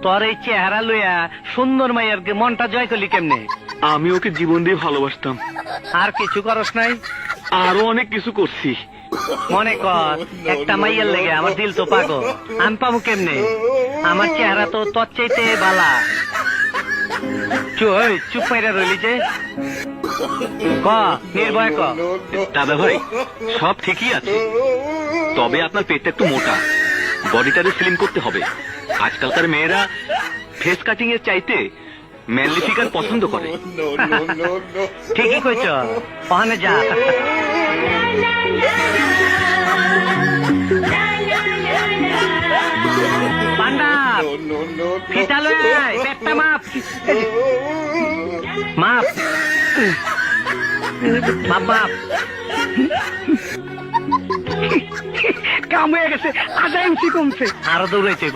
তোর এই চেহারা লইয়া সুন্দর মাইয়ার মনটা জয় করলি কেমনে? আমি ওকে জীবন দিয়ে ভালোবাসতাম। আর কিছু করস নাই? আরো অনেক কিছু করছি। মনে কর একটা মাইয়ার লেগে আমার দিল তো পাগল, আমি পাবো কেমনে? আমার চেহারা তো তোর চাইতে বালা। চুপ মাইরা রইলি যে, ক নির্ভয় ক। দাদা ভাই সব ঠিকই আছে, তবে আপনার পেটটা একটু মোটা, বডিটারে স্লিম করতে হবে। আজকালকার মেয়েরা ফেস কাটিং এর চাইতে ম্যানলি ফিগার পছন্দ করে। ঠিকই কইছ, ওখানে যা। পান্ডা ফিতা লই আয়, পেটটা মাপ মাপ মাপ মাপ। কাম হয়ে গেছে, 1.5 ইঞ্চি কমছে। আরো দৌড়াইছে।